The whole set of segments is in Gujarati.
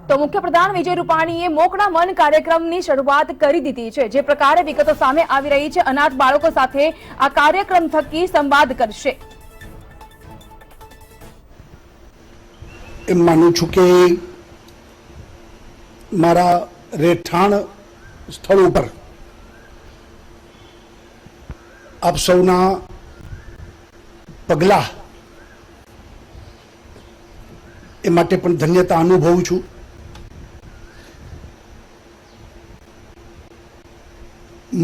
તો મુખ્યપ્રધાન વિજય રૂપાણીએ મોકળા મન કાર્યક્રમની શરૂઆત કરી દીધી છે। જે પ્રકારે વિગતો સામે આવી રહી છે, અનાથ બાળકો સાથે આ કાર્યક્રમ થકી સંવાદ કરશે। એમ માનું છું કે મારા રહેઠાણ સ્થળ ઉપર આપ સૌના પગલા એ માટે પણ ધન્યતા અનુભવું છું।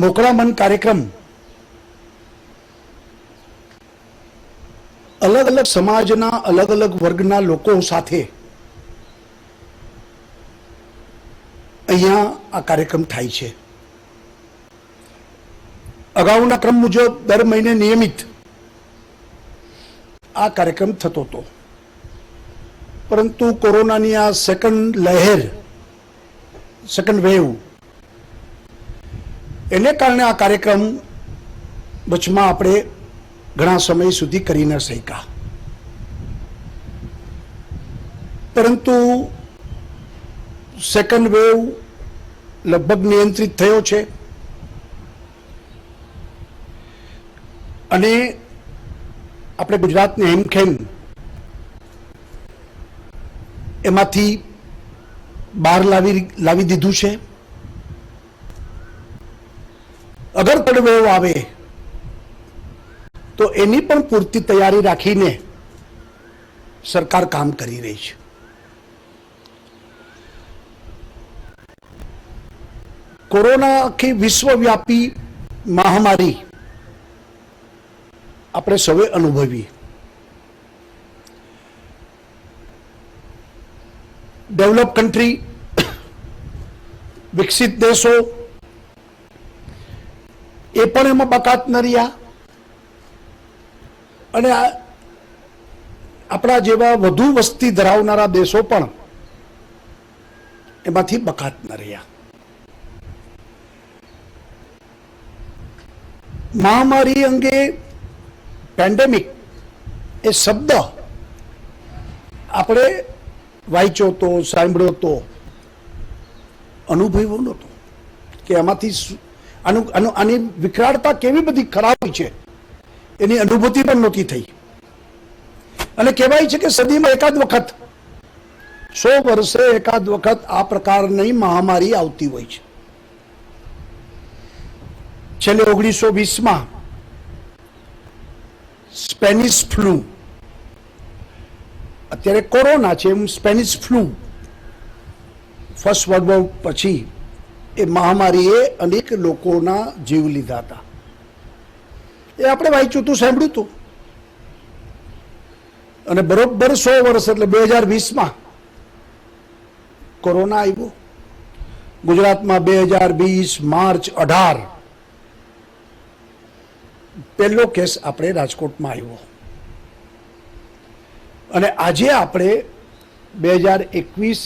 મોકળા મન કાર્યક્રમ અલગ અલગ સમાજના અલગ અલગ વર્ગના લોકો સાથે અહીંયા આ કાર્યક્રમ થાય છે। અગાઉના ક્રમ મુજબ દર મહિને નિયમિત આ કાર્યક્રમ થતો હતો, પરંતુ કોરોનાની આ સેકન્ડ લહેર, સેકન્ડ વેવ, એને કારણે આ કાર્યક્રમ વચમાં આપણે ઘણા સમય સુધી કરી ન શક્યા। પરંતુ સેકન્ડ વેવ લગભગ નિયંત્રિત થયો છે અને આપણે ગુજરાતને હેમખેમ એમાંથી બહાર લાવી દીધું છે। અગર થર્ડ વેવ આવે તો એની પણ પૂરતી તૈયારી રાખીને સરકાર કામ કરી રહી છે। કોરોના આખી વિશ્વવ્યાપી મહામારી આપણે સૌએ અનુભવી। ડેવલપ કન્ટ્રી, વિકસિત દેશો એ પણ એમાં બાકાત ન રહ્યા અને આપણા જેવા વધુ વસ્તી ધરાવનારા દેશો પણ એમાંથી બાકાત ન રહ્યા। મહામારી અંગે પેન્ડેમિક એ શબ્દ આપણે વાંચ્યો તો, સાંભળ્યો તો, અનુભવ્યો નહોતો કે આમાંથી આની વિકરાળતા કેવી બધી ખરાબ છે એની અનુભૂતિ પણ નહોતી થઈ। અને કહેવાય છે કે સદીમાં એકાદ વખત, 100 વર્ષે એકાદ વખત આ પ્રકારની મહામારી આવતી હોય છે। છેલ્લે 1920માં સ્પેનિશ ફ્લૂ, અત્યારે કોરોના છે, એમ Spanish flu, first world war પછી એ મહામારીએ અનેક લોકોના જીવ લીધા હતા। એ આપણે વાંચ્યું હતું, સાંભળ્યું હતું। અને બરોબર 100 વર્ષ એટલે 2020માં કોરોના આવ્યો। ગુજરાતમાં 2020 માર્ચ 18 પહેલો કેસ આપણે રાજકોટમાં આવ્યો અને આજે આપણે 2021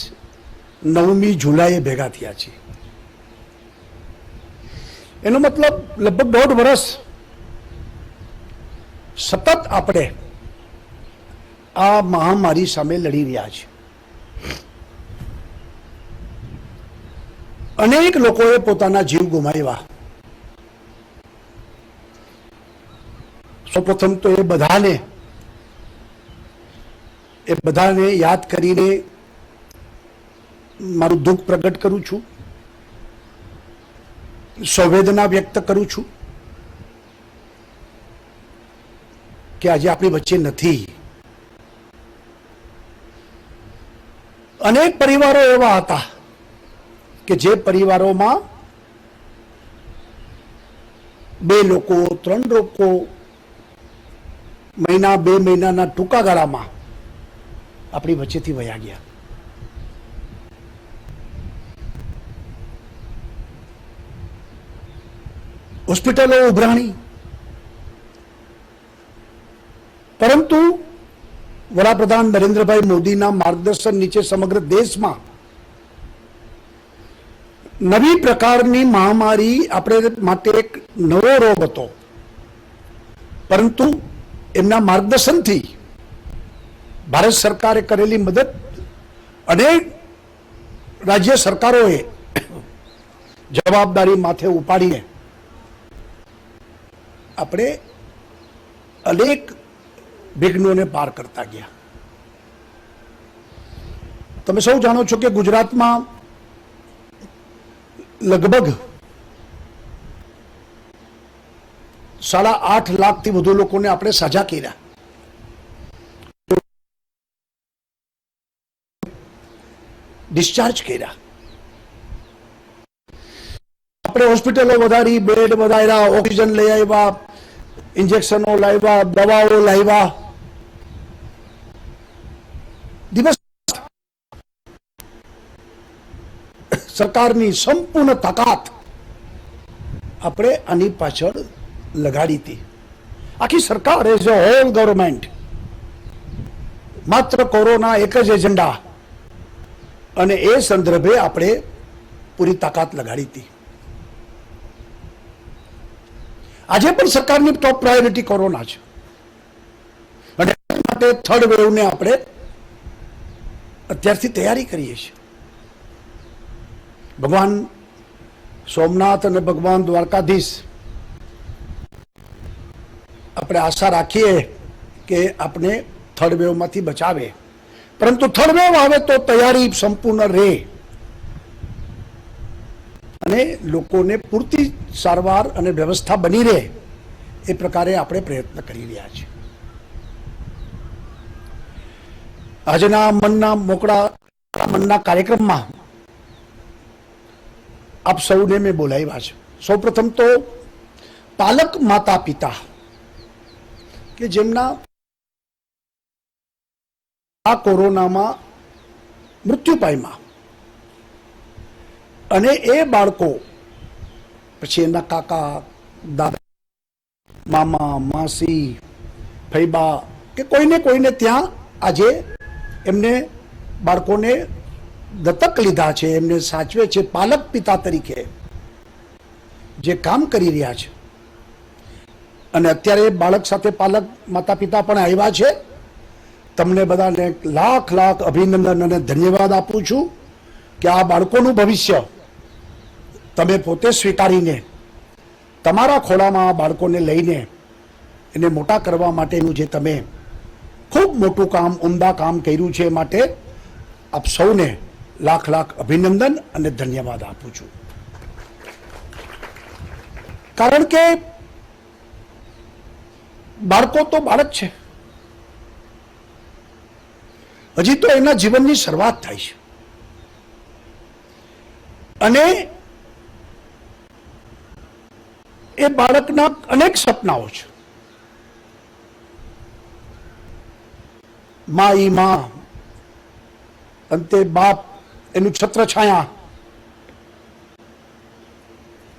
9મી જુલાઈએ ભેગા થયા છીએ। એનો મતલબ લગભગ 1.5 વર્ષ સતત આપણે આ મહામારી સામે લડી રહ્યા છીએ। અનેક લોકોએ પોતાના જીવ ગુમાવ્યા। સૌપ્રથમ તો એ બધાને યાદ કરીને મારું દુઃખ પ્રગટ કરું છું, સંવેદના વ્યક્ત કરું છું કે આજે આપણી વચ્ચે નથી। અનેક પરિવારો એવા હતા કે જે પરિવારોમાં 2 લોકો, 3 લોકો મહિના, 2 મહિનાના ટૂંકા ગાળામાં આપણી વચ્ચેથી વયા ગયા। હોસ્પિટલો ઉભરાણી, પરંતુ વડાપ્રધાન નરેન્દ્રભાઈ મોદીના માર્ગદર્શન નીચે સમગ્ર દેશમાં નવી પ્રકારની મહામારી આપણે માટે એક નવો રોગ હતો, પરંતુ એમના માર્ગદર્શનથી, ભારત સરકારે કરેલી મદદ અને રાજ્ય સરકારોએ જવાબદારી માથે ઉપાડીને આપણે અનેક વિઘ્નોને પાર કરતા ગયા. તમે સૌ જાણો છો કે ગુજરાતમાં લગભગ 8.5 લાખથી વધુ લોકોને આપણે સાજા કર્યા. ડિસ્ચાર્જ કર્યા. આપણે હોસ્પિટલો વધારી, બેડ વધાર્યા, ઓક્સિજન લઈ આવ્યા, ઇન્જેક્શનો લાવ્યા, દવાઓ લાવ્યા. દિવસ સરકારની સંપૂર્ણ તાકાત આપણે આની પાછળ લગાડી હતી. આખી સરકાર એઝ અ હોલ ગવર્મેન્ટ માત્ર કોરોના એક જ એજન્ડા અને એ સંદર્ભે આપણે પૂરી તાકાત લગાડી હતી. આજે પણ સરકારની ટોપ પ્રાયોરિટી કોરોના છે અને માટે થર્ડ વેવને આપણે અત્યારથી તૈયારી કરીએ છીએ. ભગવાન સોમનાથ અને ભગવાન દ્વારકાધીશ આપણે આશા રાખીએ કે આપણે થર્ડ વેવમાંથી બચાવે, પરંતુ થર્ડ વેવ આવે તો તૈયારી સંપૂર્ણ રહે અને લોકોને પૂરતી સારવાર અને વ્યવસ્થા બની રહે એ પ્રકારે આપણે પ્રયત્ન કરી રહ્યા છીએ. આજના મનના કાર્યક્રમમાં આપ સૌને મેં બોલાવ્યા છે. સૌ પ્રથમ તો પાલક માતા પિતા કે જેમના આ કોરોનામાં મૃત્યુ પામ્યા અને એ બાળકો પછી એના કાકા, દાદા, મામા, માસી, ફૈબા કે કોઈને ત્યાં આજે એમને બાળકોને દત્તક લીધા છે, એમને સાચવે છે. પાલક પિતા તરીકે જે કામ કરી રહ્યા છે અને અત્યારે બાળક સાથે પાલક માતા પિતા પણ આવ્યા છે. તમને બધાને લાખ અભિનંદન અને ધન્યવાદ આપું છું કે આ બાળકોનું ભવિષ્ય તમે પોતે સ્વીકારીને તમારા ખોળામાં આ બાળકોને લઈને એને મોટા કરવા માટેનું જે તમે ખૂબ મોટું કામ, ઉમદા કામ કર્યું છે, માટે આપ સૌને લાખ અભિનંદન અને ધન્યવાદ આપું છું. કારણ કે બાળકો તો બાળક છે, હજી તો એના જીવનની શરૂઆત થાય છે અને એ બાળકના અનેક સપનાઓ છે. માં, અંતે બાપ, એનું છત્રછાયા,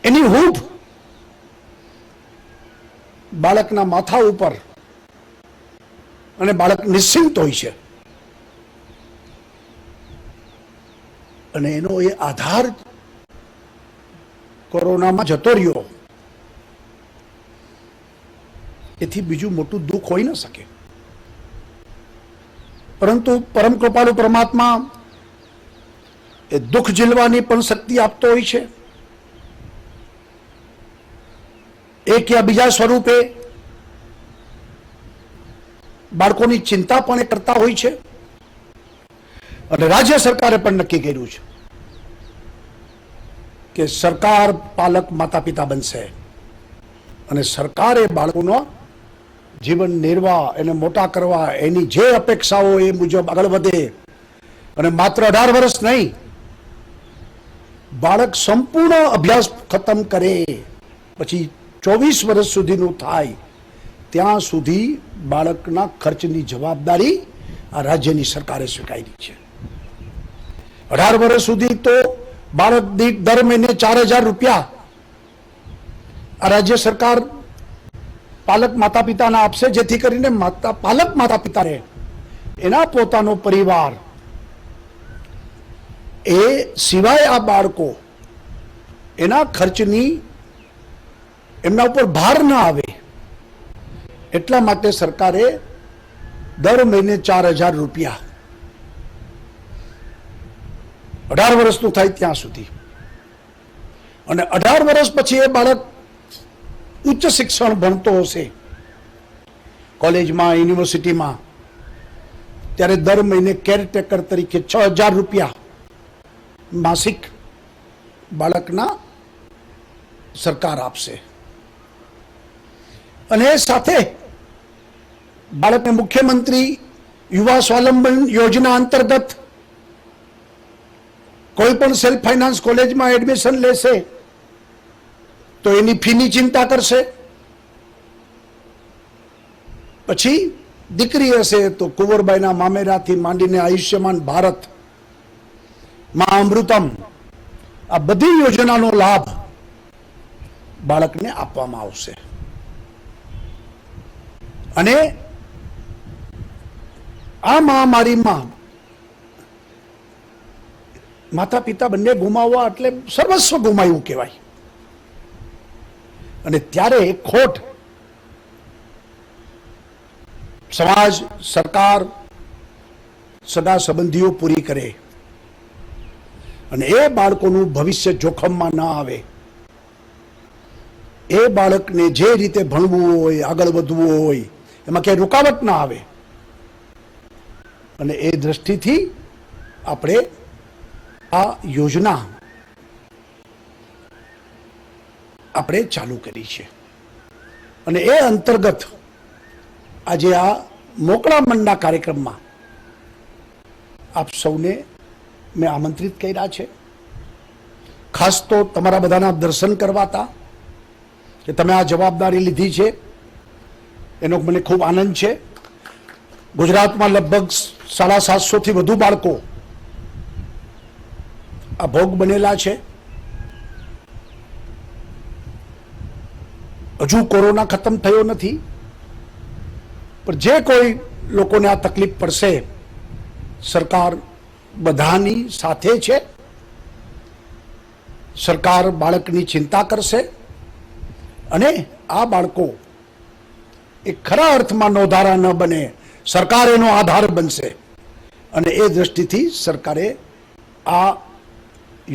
એની હૂંફ બાળકના માથા ઉપર અને બાળક નિશ્ચિંત હોય છે અને એનો એ આધાર કોરોનામાં જતો રહ્યો, એથી બીજું મોટું દુઃખ હોઈ ન શકે. પરંતુ પરમ કૃપાળુ પરમાત્મા એ દુઃખ ઝીલવાની પણ શક્તિ આપતો હોય છે. એક યા બીજા સ્વરૂપે બાળકોની ચિંતા પણ એ કરતા હોય છે અને રાજ્ય સરકારે પણ નક્કી કર્યું છે કે સરકાર પાલક માતા પિતા બનશે અને સરકારે બાળકોનો જીવન નિર્વાહ, એને મોટા કરવા, એની જે અપેક્ષાઓ એ મુજબ આગળ વધે અને માત્ર 18 વર્ષ નહીં, બાળક સંપૂર્ણ અભ્યાસ ખતમ કરે પછી 24 વર્ષ સુધીનું થાય ત્યાં સુધી બાળકના ખર્ચની જવાબદારી આ રાજ્યની સરકારે સ્વીકારી છે. 18 વર્ષ સુધી તો બાળક દીઠ દર મહિને 4,000 રૂપિયા આ રાજ્ય સરકાર પાલક માતા પિતાને આપશે, જેથી કરીને પાલક માતા પિતાને એના પોતાનો પરિવાર એ સિવાય આ બાળકો એના ખર્ચની એમના ઉપર ભાર ના આવે એટલા માટે સરકારે દર મહિને 4,000 રૂપિયા 18 વર્ષનું થાય ત્યાં સુધી, અને 18 વર્ષ પછી એ બાળક ઉચ્ચ શિક્ષણ ભણતો હશે કોલેજમાં, યુનિવર્સિટીમાં, ત્યારે દર મહિને કેરટેકર તરીકે 6,000 રૂપિયા માસિક બાળકના સરકાર આપશે. અને એ સાથે બાળકને મુખ્યમંત્રી યુવા સ્વાવલંબન યોજના અંતર્ગત કોઈ પણ સેલ્ફ ફાઇનાન્સ કોલેજમાં એડમિશન લેશે તો એની ફીની ચિંતા કરશે. પછી દીકરી હશે તો કુંવરબાઈના મામેરાથી માંડીને આયુષ્યમાન ભારત, મા અમૃતમ, આ બધી યોજનાનો લાભ બાળકને આપવામાં આવશે. અને આ મહામારીમાં માતા પિતા બંને ગુમાવવા એટલે સર્વસ્વ ગુમાવ્યું કહેવાય. અને ત્યારે ખોટ સમાજ, સરકાર, સગા સંબંધીઓ પૂરી કરે અને એ બાળકોનું ભવિષ્ય જોખમમાં ન આવે, એ બાળકને જે રીતે ભણવું હોય, આગળ વધવું હોય, એમાં ક્યાંય રૂકાવટ ના આવે. અને એ દ્રષ્ટિથી આપણે આ યોજના આપણે ચાલુ કરી છે. અને એ અંતર્ગત આજે આ મોકળામણના કાર્યક્રમમાં આપ સૌને મેં આમંત્રિત કર્યા છે. ખાસ તો તમારા બધાના દર્શન કરવાતા કે તમે આ જવાબદારી લીધી છે એનો મને ખૂબ આનંદ છે. ગુજરાતમાં લગભગ 750 થી વધુ બાળકો આ ભોગ બનેલા છે. હજુ કોરોના ખતમ થયો નથી, પણ જે કોઈ લોકોને આ તકલીફ પડશે, સરકાર બધાની સાથે છે. સરકાર બાળકની ચિંતા કરશે અને આ બાળકો એ ખરા અર્થમાં નોંધારા ન બને, સરકાર એનો આધાર બનશે. અને એ દ્રષ્ટિથી સરકારે આ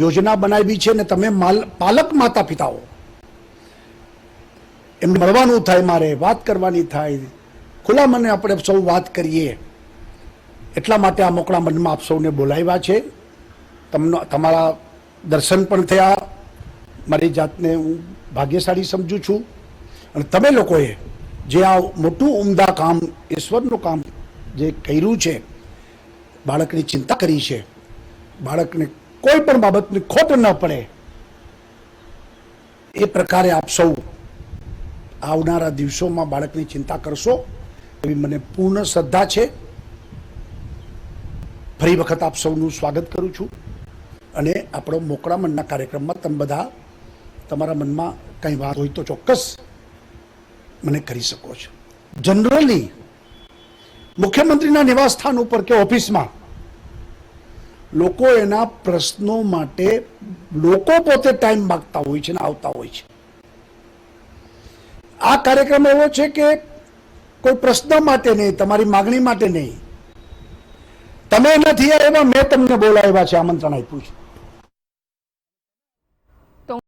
યોજના બનાવી છે. ને તમે પાલક માતા પિતાઓ એમને મળવાનું થાય, મારે વાત કરવાની થાય, ખુલ્લા મને આપણે સૌ વાત કરીએ, એટલા માટે આ મોકળા મનમાં આપ સૌને બોલાવ્યા છે. તમારા દર્શન પણ થયા, મારી જાતને હું ભાગ્યશાળી સમજુ છું. અને તમે લોકોએ જે આ મોટું ઉમદા કામ, ઈશ્વરનું કામ જે કર્યું છે, બાળકની ચિંતા કરી છે, બાળકને કોઈ પણ બાબતની ખોટ ન પડે એ પ્રકારે આપ સૌ આવનારા દિવસોમાં બાળકની ચિંતા કરશો એવી મને પૂર્ણ શ્રદ્ધા છે. ફરી વખત આપ સૌનું સ્વાગત કરું છું. અને આપણો મોકળામણના કાર્યક્રમમાં તમે બધા તમારા મનમાં કંઈ વાત હોય તો ચોક્કસ મને કરી શકો છો. જનરલી મુખ્યમંત્રીના નિવાસસ્થાન ઉપર કે ઓફિસમાં લોકો એના પ્રશ્નો માટે લોકો પોતે ટાઈમ માંગતા હોય છે ને આવતા હોય છે. આ કાર્યક્રમ એવો છે કે કોઈ પ્રશ્ન માટે નહીં, તમારી માગણી માટે નહીં, તમે નથી આવ્યા, મેં તમને બોલાવ્યા છે, આમંત્રણ આપ્યું છે.